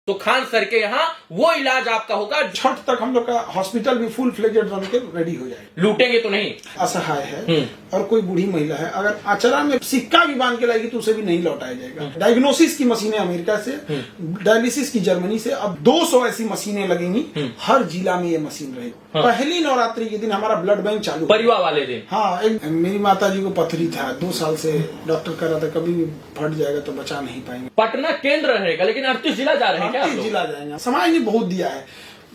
तो खान सर के यहाँ वो इलाज आपका होगा। छठ तक हम लोग का हॉस्पिटल भी फुल फ्लेजेड बन के रेडी हो जाए। लूटेंगे तो नहीं। असहाय है और कोई बूढ़ी महिला है, अगर आचरा में सिक्का भी बांध के लाएगी तो उसे भी नहीं लौटाया जाएगा। डायग्नोसिस की मशीनें अमेरिका से, डायलिसिस की जर्मनी से, अब 200 ऐसी मशीनें लगेंगी। हर जिला में ये मशीन रहेगी। पहली नवरात्रि के दिन हमारा ब्लड बैंक चालू, परिवार वाले दिन। हाँ, मेरी माता जी को पथरी था, 2 साल से डॉक्टर कर रहा था कभी भी फट जाएगा तो बचा नहीं पाएंगे। पटना केंद्र रहेगा लेकिन 38 जिला जा रहे हैं क्या? 38 जिला जाएंगे। समाज ने बहुत दिया है,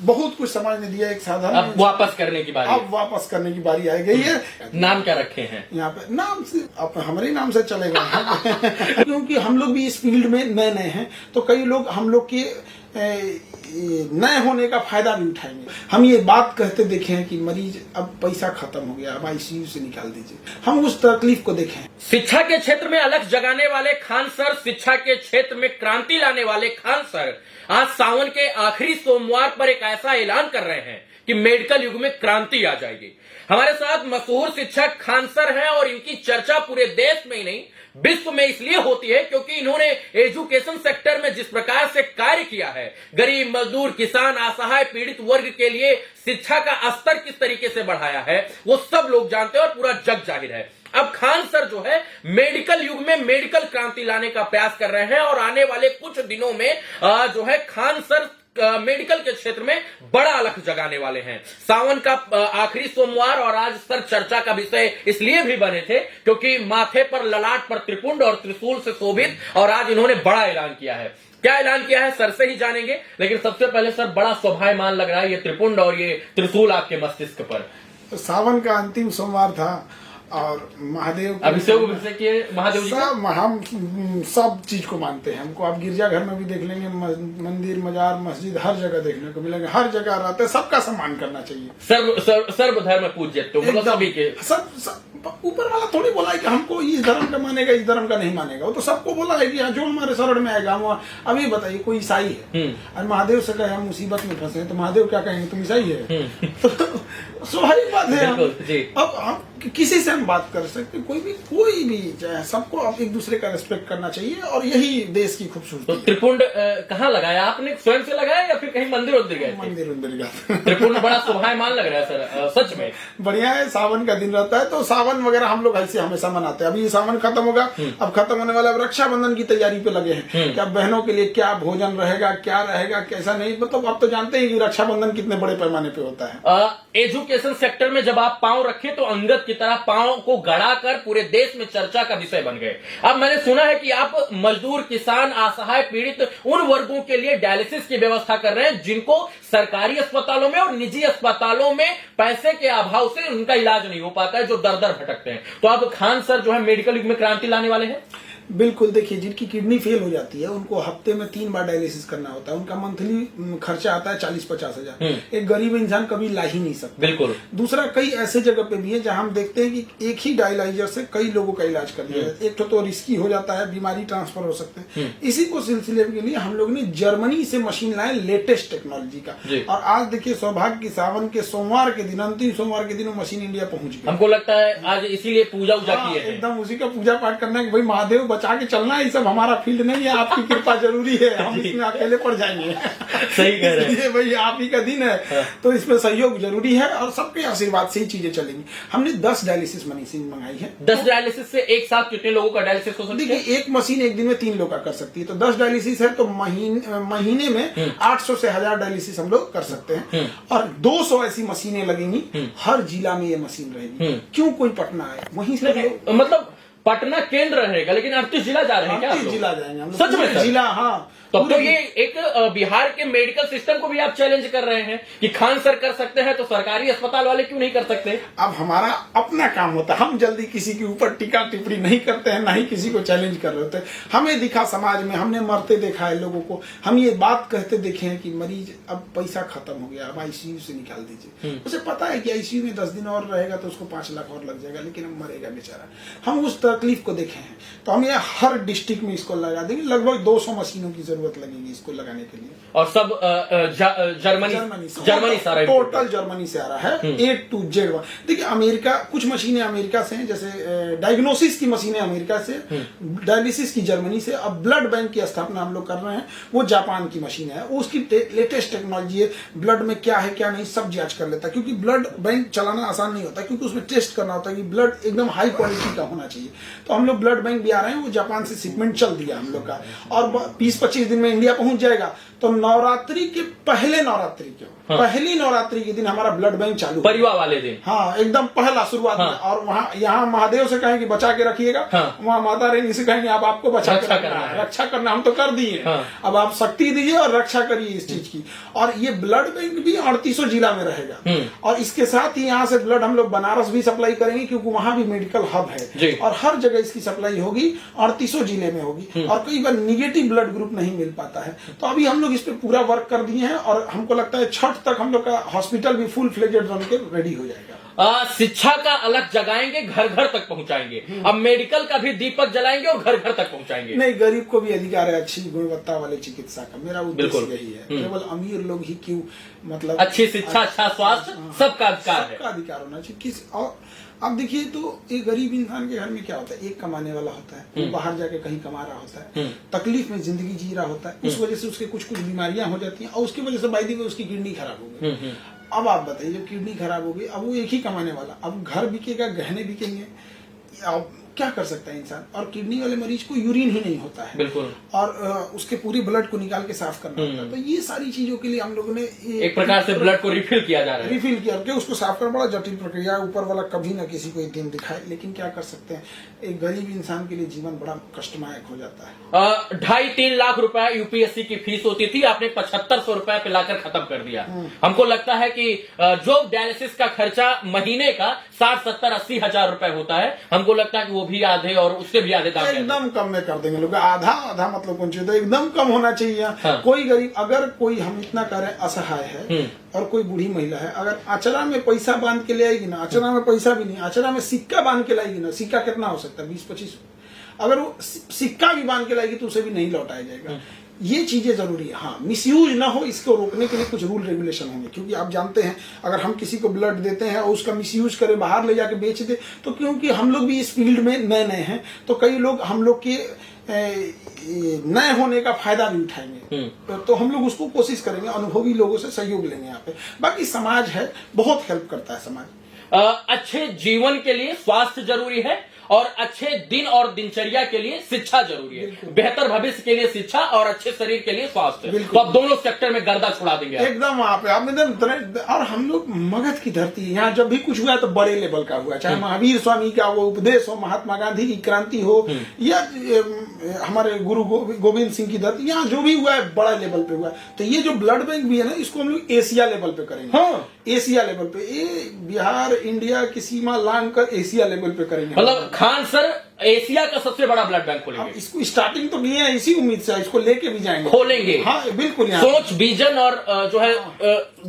बहुत कुछ समाज ने दिया। एक साधारण अब वापस करने की बारी, अब वापस करने की बारी आ गई है। नाम क्या रखे हैं यहाँ पे? नाम से अब हमारे नाम से चलेगा क्योंकि हम लोग भी इस फील्ड में नए नए हैं, तो कई लोग हम लोग के नए होने का फायदा भी उठाएंगे। हम ये बात कहते देखे हैं कि मरीज अब पैसा खत्म हो गया, अब आईसीयू से निकाल दीजिए। हम उस तकलीफ को देखें। शिक्षा के क्षेत्र में अलख जगाने वाले खान सर, शिक्षा के क्षेत्र में क्रांति लाने वाले खान सर आज सावन के आखिरी सोमवार पर एक ऐसा ऐलान कर रहे हैं कि मेडिकल युग में क्रांति आ जाएगी। हमारे साथ मशहूर शिक्षक खान सर हैं और इनकी चर्चा पूरे देश में ही नहीं विश्व में इसलिए होती है क्योंकि इन्होंने एजुकेशन सेक्टर में जिस प्रकार से कार्य किया है, गरीब, मजदूर, किसान, असहाय, पीड़ित वर्ग के लिए शिक्षा का स्तर किस तरीके से बढ़ाया है, वो सब लोग जानते हैं और पूरा जग जाहिर है। अब खान सर जो है मेडिकल युग में मेडिकल क्रांति लाने का प्रयास कर रहे हैं और आने वाले कुछ दिनों में जो है खान सर मेडिकल के क्षेत्र में बड़ा अलख जगाने वाले हैं। सावन का आखिरी सोमवार और आज सर चर्चा का विषय इसलिए भी बने थे क्योंकि माथे पर, ललाट पर त्रिपुंड और त्रिशूल से शोभित, और आज इन्होंने बड़ा ऐलान किया है। क्या ऐलान किया है सर से ही जानेंगे, लेकिन सबसे पहले सर बड़ा शोभायमान लग रहा है ये त्रिपुंड और ये त्रिशूल आपके मस्तिष्क पर। तो सावन का अंतिम सोमवार था और महादेव अभिषेक किए महादेव जी का। हम सब चीज को मानते हैं। हमको आप गिरजाघर में भी देख लेंगे, मंदिर, मजार, मस्जिद, हर जगह देखने को मिलेंगे। हर जगह रहते हैं, सबका सम्मान करना चाहिए। सर्वधर्म पूज्य, तो मतलब सभी के सब ऊपर वाला थोड़ी बोला है कि हमको इस धर्म का मानेगा, इस धर्म का नहीं मानेगा। वो तो सबको बोला है कि जो हमारे शरण में आएगा वो। अभी बताइए कोई ईसाई है और महादेव से कहे हम मुसीबत में फंसे तो महादेव क्या कहेंगे, तुम ईसाई है? तो स्वाभाविक बात है। अब हम किसी से हम बात कर सकते, कोई भी चाहे, सबको अब एक दूसरे का रेस्पेक्ट करना चाहिए और यही देश की खूबसूरती। तो त्रिपुंड कहाँ लगाया आपने? स्वयं से लगाया या फिर कहीं मंदिर उंदिर गए? मंदिर गया। त्रिपुंड बड़ा शोभायमान लग रहा है सर, सच में बढ़िया है। सावन का दिन रहता है तो सावन वगैरह हम लोग ऐसे हमेशा मनाते हैं। अभी सावन खत्म होगा, अब खत्म होने वाला, रक्षाबंधन की तैयारी पे लगे हैं कि अब बहनों के लिए क्या भोजन रहेगा, क्या रहेगा, कैसा नहीं। मतलब अब तो जानते हैं कि रक्षाबंधन कितने बड़े पैमाने पे होता है। एजुकेशन सेक्टर में जब आप पांव रखे तो अंगद की तरह पांव को गड़ाकर पूरे देश में चर्चा का विषय बन गए। अब मैंने सुना है कि आप मजदूर, किसान, असहाय, पीड़ित उन वर्गों के लिए डायलिसिस की व्यवस्था कर रहे हैं जिनको सरकारी अस्पतालों में और निजी अस्पतालों में पैसे के अभाव से उनका इलाज नहीं हो पाता है, जो दर दर भटकते हैं। तो अब खान सर जो है मेडिकल युग में क्रांति लाने वाले हैं। बिल्कुल। देखिए, जिनकी किडनी फेल हो जाती है उनको हफ्ते में 3 बार डायलिसिस करना होता है। उनका मंथली खर्चा आता है 40-50 हजार। एक गरीब इंसान कभी ला ही नहीं सकता। बिल्कुल। दूसरा, कई ऐसे जगह पे भी है जहां हम देखते हैं कि एक ही डायलाइजर से कई लोगों का इलाज कर दिया जाता है। एक तो रिस्की हो जाता है, बीमारी ट्रांसफर हो सकते हैं। इसी को सिलसिले के लिए हम लोग ने जर्मनी से मशीन लाए, लेटेस्ट टेक्नोलॉजी का। और आज देखिए, सौभाग्य की सावन के सोमवार के दिन, अंतिम सोमवार के दिन वो मशीन इंडिया पहुंच गई। हमको लगता है आज इसीलिए पूजा उजा की है। एकदम उसी का पूजा पाठ करना है कि भाई महादेव बचा के चलना है। सब हमारा फील्ड नहीं है, आपकी कृपा जरूरी है। हम इसमें अकेले पड़ जाएंगे। सही कह रहे हैं भाई, आप ही का दिन है तो इसमें सहयोग जरूरी है और सबके आशीर्वाद से ही चीजें चलेंगी। हमने 10 डायलिसिस मशीन मंगाई है। 10 डायलिसिस से एक साथ कितने लोगों का डायलिसिस हो सकता है? देखिए, एक मशीन एक दिन में 3 लोग का कर सकती है। तो 10 डायलिसिस है तो महीने में 800 से 1000 डायलिसिस हम लोग कर सकते हैं। और 200 ऐसी मशीनें लगेंगी। हर जिला में ये मशीन रहेगी। क्यों कोई पटना आए, वहीं से मतलब पटना केंद्र रहेगा लेकिन 38 जिला जा रहे हैं क्या? 38 जिला जाएंगे हम लोग। सच में जिला, हाँ। तो ये एक बिहार के मेडिकल सिस्टम को भी आप चैलेंज कर रहे हैं कि खान सर कर सकते हैं तो सरकारी अस्पताल वाले क्यों नहीं कर सकते? अब हमारा अपना काम होता है, हम जल्दी किसी के ऊपर टीका टिप्पणी नहीं करते हैं, ना ही किसी को चैलेंज कर रहे होते। हमें दिखा समाज में, हमने मरते देखा है लोगों को। हम ये बात कहते देखे हैं कि मरीज अब पैसा खत्म हो गया, अब आईसीयू से निकाल दीजिए। उसे पता है कि आईसीयू में 10 दिन और रहेगा तो उसको 5 लाख और लग जाएगा, लेकिन अब मरेगा बेचारा। हम उस तकलीफ को देखे हैं तो हम ये हर डिस्ट्रिक्ट में इसको लगा देंगे। लगभग 200 मशीनों की जरूरत जरूरत लगेगी इसको लगाने के लिए। और सब जर्मनी सारा टोटल जर्मनी से आ रहा है, A to Z। देखिए अमेरिका, कुछ मशीनें अमेरिका से हैं, जैसे डायग्नोसिस की मशीनें अमेरिका से, डायलिसिस की जर्मनी से। अब ब्लड बैंक की स्थापना हम लोग कर रहे हैं, वो जापान की मशीन है, वो उसकी लेटेस्ट टेक्नोलॉजी है। ब्लड में क्या है क्या नहीं सब जांच कर लेता है, क्योंकि ब्लड बैंक चलाना आसान नहीं होता, क्योंकि उसमें टेस्ट करना होता है कि ब्लड एकदम हाई क्वालिटी का होना चाहिए। तो हम लोग ब्लड बैंक भी आ रहे हैं, वो जापान से शिपमेंट चल दिया हम लोग का, और 20-25 दिन में इंडिया पहुंच जाएगा। तो नवरात्रि के पहली नवरात्रि के दिन हमारा ब्लड बैंक चालू, परिवार वाले दिन, हाँ एकदम पहला शुरुआत में। और वहाँ यहाँ महादेव से कहेंगे बचा के रखिएगा, वहाँ माता रानी से कहेंगे आप आपको बचा के रक्षा करना, हम तो कर दिए, अब आप शक्ति दीजिए और रक्षा करिए इस चीज की। और ये ब्लड बैंक भी 38 जिला में रहेगा, और इसके साथ ही यहाँ से ब्लड हम लोग बनारस भी सप्लाई करेंगे, क्योंकि वहाँ भी मेडिकल हब है, और हर जगह इसकी सप्लाई होगी, 38 जिले में होगी। और कई बार निगेटिव ब्लड ग्रुप नहीं मिल पाता है, तो अभी हम लोग इस पे पूरा वर्क कर दिए हैं, और हमको लगता है छठ तक हम लोग का हॉस्पिटल भी फुल फ्लेजेड बन के रेडी हो जाएगा। शिक्षा का अलग जगाएंगे, घर घर तक पहुंचाएंगे। अब मेडिकल का भी दीपक जलाएंगे और घर घर तक पहुंचाएंगे। नहीं, गरीब को भी अधिकार है अच्छी गुणवत्ता वाले चिकित्सा का, मेरा उद्देश्य यही है। केवल अमीर लोग ही क्यों, मतलब अच्छी शिक्षा, अच्छा स्वास्थ्य, सबका अधिकार है, सबका अधिकार होना चाहिए। और अब देखिए, तो एक गरीब इंसान के घर में क्या होता है, एक कमाने वाला होता है, वो बाहर जाके कहीं कमा रहा होता है, तकलीफ में जिंदगी जी रहा होता है, उस वजह से उसके कुछ बीमारियां हो जाती हैं, और उसकी वजह से बाई दी उसकी किडनी खराब हो गई। अब आप बताइए, जब किडनी खराब हो गई, अब वो एक ही कमाने वाला, अब घर बिकेगा, गहने बिकेंगे, अब क्या कर सकता है इंसान। और किडनी वाले मरीज को यूरिन ही नहीं होता है, बिल्कुल, और उसके पूरी ब्लड को निकाल के साफ करना होता है। तो ये सारी चीजों के लिए हम लोगों ने एक प्रकार से ब्लड को रिफिल किया जा रहा है, रिफिल किया, उसको साफ करना बड़ा जटिल प्रक्रिया है। ऊपर वाला कभी ना किसी को एक दिन दिखाए, लेकिन क्या कर सकते हैं, एक गरीब इंसान के लिए जीवन बड़ा कष्टदायक हो जाता है। 2.5-3 लाख रुपए यूपीएससी की फीस होती थी, आपने 7500 रुपए पे लाकर खत्म कर दिया। हमको लगता है कि जो डायलिसिस का खर्चा महीने का 60-70-80 हजार रुपए होता है, हमको लगता है कि वो भी आधे और उससे भी आधे दाम एकदम कम में कर देंगे लोग। आधा मतलब कौन चाहिए, तो एकदम कम होना चाहिए। हाँ। कोई गरीब, अगर कोई, हम इतना करें, असहाय है और कोई बूढ़ी महिला है, अगर अचरा में पैसा बांध के ले आएगी ना, अचरा में पैसा भी नहीं, अचरा में सिक्का बांध के लाएगी ना, सिक्का कितना हो सकता है, 20-25, अगर वो सिक्का भी बांध के लाएगी तो उसे भी नहीं लौटाया जाएगा। ये चीजें जरूरी है। हाँ, मिसयूज ना हो, इसको रोकने के लिए कुछ रूल रेगुलेशन होंगे, क्योंकि आप जानते हैं अगर हम किसी को ब्लड देते हैं और उसका मिसयूज करें, बाहर ले जाके बेच दे, तो क्योंकि हम लोग भी इस फील्ड में नए नए हैं, तो कई लोग हम लोग के नए होने का फायदा भी उठाएंगे। तो हम लोग उसको कोशिश करेंगे, अनुभवी लोगों से सहयोग लेंगे यहाँ पे। बाकी समाज है, बहुत हेल्प करता है समाज। अच्छे जीवन के लिए स्वास्थ्य जरूरी है, और अच्छे दिन और दिनचर्या के लिए शिक्षा जरूरी है। बेहतर भविष्य के लिए शिक्षा और अच्छे शरीर के लिए स्वास्थ्य। तो अब दोनों सेक्टर में गर्दा छुड़ा देंगे एकदम वहां पे आपने। और हम लोग मगध की धरती है, यहाँ जब भी कुछ हुआ है तो बड़े लेवल का हुआ, चाहे महावीर स्वामी का वो उपदेश हो, महात्मा गांधी की क्रांति हो, या हमारे गुरु गोविंद सिंह की धरती, यहाँ जो भी हुआ है बड़ा लेवल पे हुआ है। तो ये जो ब्लड बैंक भी है ना, इसको हम लोग एशिया लेवल पे करेंगे। हाँ, एशिया लेवल पे, ये बिहार इंडिया की सीमा लांग कर एशिया लेवल पे करेंगे। मतलब खान सर एशिया का सबसे बड़ा ब्लड बैंक खोलेंगे। इसको स्टार्टिंग तो किए हैं, इसी उम्मीद से इसको लेके भी जाएंगे, खोलेंगे। हाँ बिल्कुल, सोच, विजन और जो है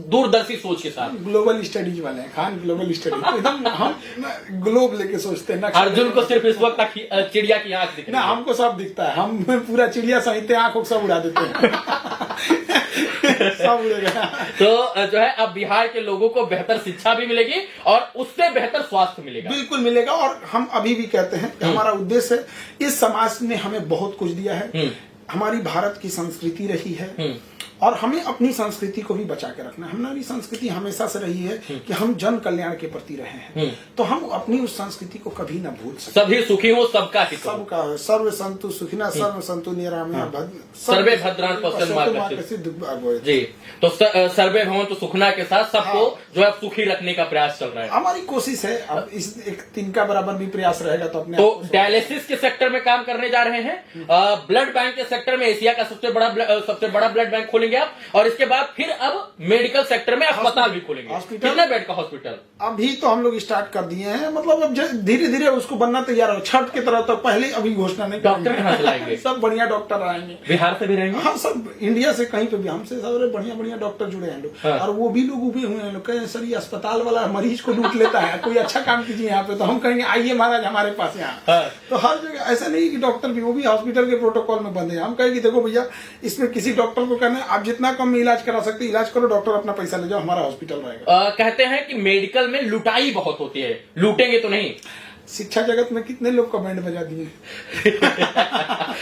दूरदर्शी सोच के साथ। ग्लोबल स्टडीज वाले हैं खान, ग्लोबल स्टडीज एकदम हम ग्लोब लेके सोचते हैं ना। अर्जुन को सिर्फ इस वक्त चिड़िया की आंख दिख रही है, हमको सब दिखता है, हम पूरा चिड़िया सहित आंखों सब उड़ा देते हैं। सब उड़ेगा। तो जो है अब बिहार के लोगों को बेहतर शिक्षा भी मिलेगी और उससे बेहतर स्वास्थ्य मिलेगा। बिल्कुल मिलेगा। और हम अभी भी कहते हैं कि हमारा उद्देश्य है, इस समाज ने हमें बहुत कुछ दिया है, हमारी भारत की संस्कृति रही है, और हमें अपनी संस्कृति को भी बचा के रखना है। हमारी संस्कृति हमेशा से रही है कि हम जन कल्याण के प्रति रहे हैं, तो हम अपनी उस संस्कृति को कभी ना भूल सकते। सभी सुखी हो, सबका हित हो। सबका सर्व संतु सुखिना, सर्व संतु निरामया, सर्वे भद्रान पश्चिम जी। तो सर्वे भवन्तु सुखना के साथ सबको जो है सुखी रखने का प्रयास चल रहा है। हमारी कोशिश है, अब इस एक तिनका बराबर भी प्रयास रहेगा तो अपने। तो डायलिसिस के सेक्टर में काम करने जा रहे हैं, ब्लड बैंक के सेक्टर में एशिया का सबसे बड़ा ब्लड बैंक खोलेंगे खोलेंगे आप, और इसके बाद फिर अब मेडिकल सेक्टर में अस्पताल भी खोलेंगे। हॉस्पिटल- कितने बेड का हॉस्पिटल? अभी तो हम लोग स्टार्ट कर दिए हैं, मतलब अब धीरे धीरे उसको बनना तैयार हो, छठ की तरह तो पहले अभी घोषणा नहीं डॉक्टर करेंगे। कहाँ से लाएंगे? सब बढ़िया डॉक्टर आएंगे, बिहार से भी रहेंगे? हाँ सब इंडिया से कहीं पे भी, हमसे सारे बढ़िया बढ़िया डॉक्टर जुड़े हैं लोग। हाँ। और वो भी लोग उबे हुए हैं, लोग कहें सर ये अस्पताल वाला मरीज को लूट लेता है, कोई अच्छा काम कीजिए यहाँ पे। तो हम कहेंगे आइए महाराज हमारे पास यहाँ। हाँ। तो हर जगह ऐसा नहीं कि डॉक्टर भी, वो भी हॉस्पिटल के प्रोटोकॉल में बंद है। हम कहेंगे देखो भैया, इसमें किसी डॉक्टर को कहना है आप जितना कम में इलाज करा सकते इलाज करो, डॉक्टर अपना पैसा ले जाओ, हमारा हॉस्पिटल रहेगा। कहते हैं कि मेडिकल में लुटाई बहुत होती है, लूटेंगे तो नहीं? शिक्षा जगत में कितने लोग कमेंट बजा दिए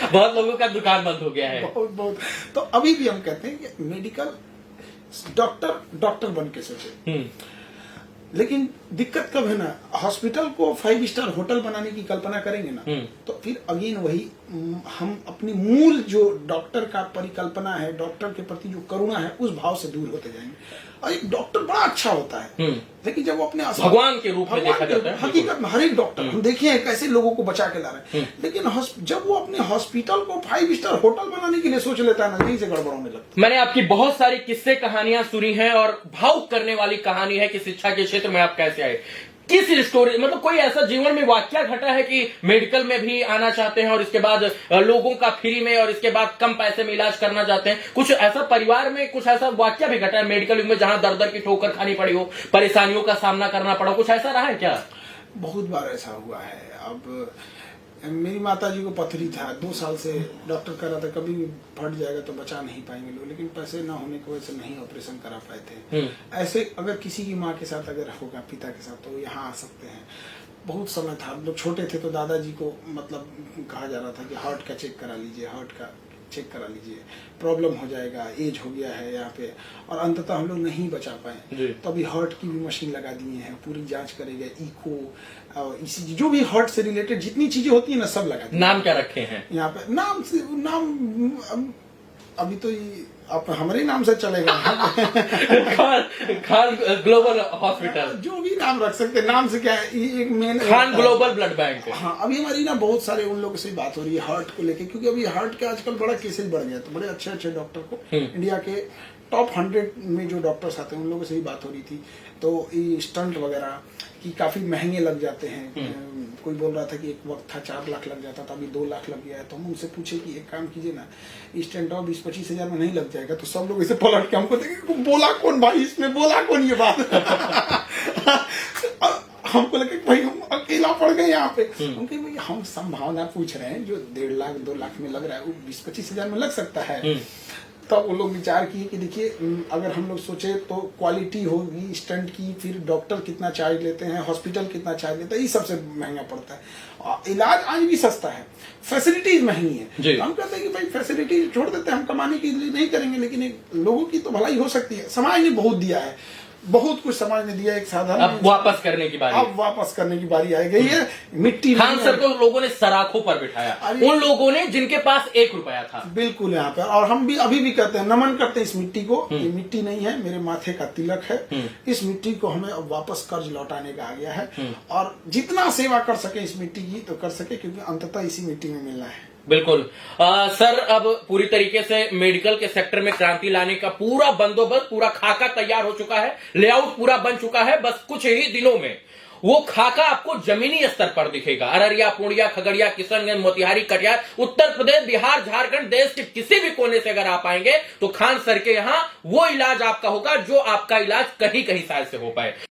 बहुत लोगों का दुकान बंद हो गया है। बहुत बहुत। तो अभी भी हम कहते हैं कि मेडिकल डॉक्टर बन के सोचे, लेकिन दिक्कत कब है ना, हॉस्पिटल को 5 स्टार होटल बनाने की कल्पना करेंगे ना, तो फिर अगेन वही हम अपनी मूल जो डॉक्टर का परिकल्पना है, डॉक्टर के प्रति जो करुणा है, उस भाव से दूर होते जाएंगे। और एक डॉक्टर बड़ा अच्छा होता है, लेकिन जब वो अपने भगवान के रूप में देखा जाता है। हकीकत में हर एक डॉक्टर हम देखे हैं कैसे लोगों को बचा के ला रहे हैं, लेकिन जब वो अपने हॉस्पिटल को 5 स्टार होटल बनाने के लिए सोच लेता है ना, यहीं से गड़बड़ होने लगता है। मैंने आपकी बहुत सारी किस्से कहानियां सुनी हैं, और भावुक करने वाली कहानी है कि शिक्षा के क्षेत्र में आप कैसे आए। किस स्टोरी, मतलब कोई ऐसा जीवन में वाकया घटा है कि मेडिकल में भी आना चाहते हैं और इसके बाद लोगों का फ्री में और इसके बाद कम पैसे में इलाज करना चाहते हैं? कुछ ऐसा परिवार में कुछ ऐसा वाकया भी घटा है मेडिकल में, जहां दर दर की ठोकर खानी पड़ी हो, परेशानियों का सामना करना पड़ा, कुछ ऐसा रहा है क्या? बहुत बार ऐसा हुआ है। अब मेरी माता जी को पथरी था, 2 साल से डॉक्टर कह रहा था कभी भी फट जाएगा तो बचा नहीं पाएंगे लोग, लेकिन पैसे ना होने की वजह से नहीं ऑपरेशन करा पाए थे। ऐसे अगर किसी की माँ के साथ अगर होगा, पिता के साथ, तो यहाँ आ सकते हैं। बहुत समय था, हम लोग छोटे थे तो दादाजी को मतलब कहा जा रहा था कि हार्ट का चेक करा लीजिए, हार्ट का चेक करा लीजिए, प्रॉब्लम हो जाएगा, एज हो गया है यहाँ पे, और अंततः हम लोग नहीं बचा पाए। तो अभी हार्ट की भी मशीन लगा दिए हैं, पूरी जांच करेगा, इको, ईसीजी, जो भी हार्ट से रिलेटेड जितनी चीजें होती है ना, सब लगा दिए। नाम क्या रखे हैं यहाँ पे? नाम अभी तो आप हमारे नाम से चलेगा। खान ग्लोबल हॉस्पिटल, जो भी नाम रख सकते, नाम से क्या है, ये एक main Khan global blood bank. हाँ, अभी हमारी ना बहुत सारे उन लोगों से बात हो रही है हार्ट को लेके, क्योंकि अभी हार्ट के आजकल बड़ा केसेज बढ़ गया, तो बड़े अच्छे अच्छे डॉक्टर को इंडिया के टॉप 100 में जो डॉक्टर्स आते हैं उन लोगों से ही बात हो रही थी। तो ये स्टंट वगैरह कि काफी महंगे लग जाते हैं। कोई बोल रहा था कि एक वक्त था 4 लाख लग जाता था, अभी 2 लाख लग गया है। तो हम उनसे पूछे कि एक काम कीजिए ना, स्टेंट ऑफ 20-25 हजार में नहीं लग जाएगा? तो सब लोग इसे पलट के हमको देखे, बोला कौन भाई इसमें, बोला कौन ये बात? हमको लगे भाई हम अकेला पड़ गए यहाँ पे। हम कहे भाई हम संभावना पूछ रहे हैं, जो 1.5 लाख 2 लाख में लग रहा है वो 20-25 हजार में लग सकता है। तब वो लोग विचार किए कि देखिए अगर हम लोग सोचे तो क्वालिटी होगी स्टंट की, फिर डॉक्टर कितना चार्ज लेते हैं, हॉस्पिटल कितना चार्ज लेता है, ये सबसे महंगा पड़ता है। इलाज आज भी सस्ता है, फैसिलिटीज महंगी है। हम कहते हैं कि भाई फैसिलिटी छोड़ देते हैं, हम कमाने के लिए नहीं करेंगे, लेकिन एक लोगों की तो भलाई हो सकती है। समाज ने बहुत दिया है, बहुत कुछ समाज ने दिया। एक साधारण, अब वापस करने की बारी, अब वापस करने की बारी आई गई है। मिट्टी खान सर को लोगों ने सराखों पर बिठाया, उन लोगों ने जिनके पास 1 रुपया था। बिल्कुल यहाँ पे, और हम भी अभी भी कहते हैं, नमन करते हैं इस मिट्टी को। ये मिट्टी नहीं है, मेरे माथे का तिलक है। इस मिट्टी को हमें अब वापस कर्ज लौटाने का आ गया है, और जितना सेवा कर सके इस मिट्टी की तो कर सके, क्योंकि अंततः इसी मिट्टी में मिलना है। बिल्कुल। सर, अब पूरी तरीके से मेडिकल के सेक्टर में क्रांति लाने का पूरा बंदोबस्त, पूरा खाका तैयार हो चुका है, लेआउट पूरा बन चुका है। बस कुछ ही दिनों में वो खाका आपको जमीनी स्तर पर दिखेगा। अररिया, पूर्णिया, खगड़िया, किशनगंज, मोतिहारी, कटिहार, उत्तर प्रदेश, बिहार, झारखंड, देश के किसी भी कोने से अगर आप आएंगे तो खान सर के यहाँ वो इलाज आपका होगा जो आपका इलाज कहीं कहीं शायद से हो पाए।